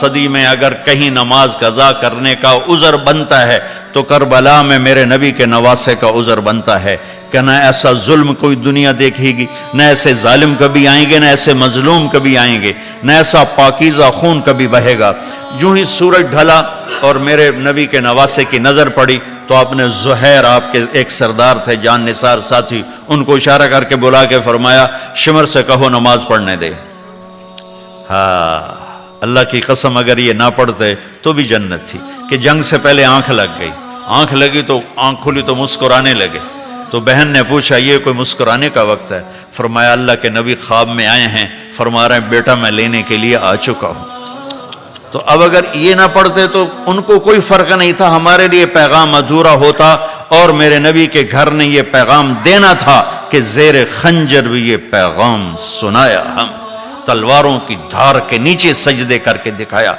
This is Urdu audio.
صدی میں اگر کہیں نماز قضا کرنے کا عذر بنتا ہے تو کربلا میں میرے نبی کے نواسے کا عذر بنتا ہے کہ نہ ایسا ظلم کوئی دنیا دیکھے گی، نہ ایسے ظالم کبھی آئیں گے، نہ ایسے مظلوم کبھی آئیں گے، نہ ایسا پاکیزہ خون کبھی بہے گا۔ جو ہی سورج ڈھلا اور میرے نبی کے نواسے کی نظر پڑی تو آپ نے زہیر، آپ کے ایک سردار تھے جان نثار ساتھی، ان کو اشارہ کر کے بلا کے فرمایا شمر سے کہو نماز پڑھنے دے۔ ہاں، اللہ کی قسم اگر یہ نہ پڑھتے تو بھی جنت تھی کہ جنگ سے پہلے آنکھ لگ گئی، آنکھ لگی تو آنکھ کھلی تو مسکرانے لگے۔ تو بہن نے پوچھا یہ کوئی مسکرانے کا وقت ہے؟ فرمایا اللہ کے نبی خواب میں آئے ہیں، فرما رہے ہیں بیٹا میں لینے کے لیے آ چکا ہوں۔ تو اب اگر یہ نہ پڑھتے تو ان کو کوئی فرق نہیں تھا، ہمارے لیے پیغام ادھورا ہوتا، اور میرے نبی کے گھر نے یہ پیغام دینا تھا کہ زیر خنجر بھی یہ پیغام سنایا، ہم تلواروں کی دھار کے نیچے سجدے کر کے دکھایا۔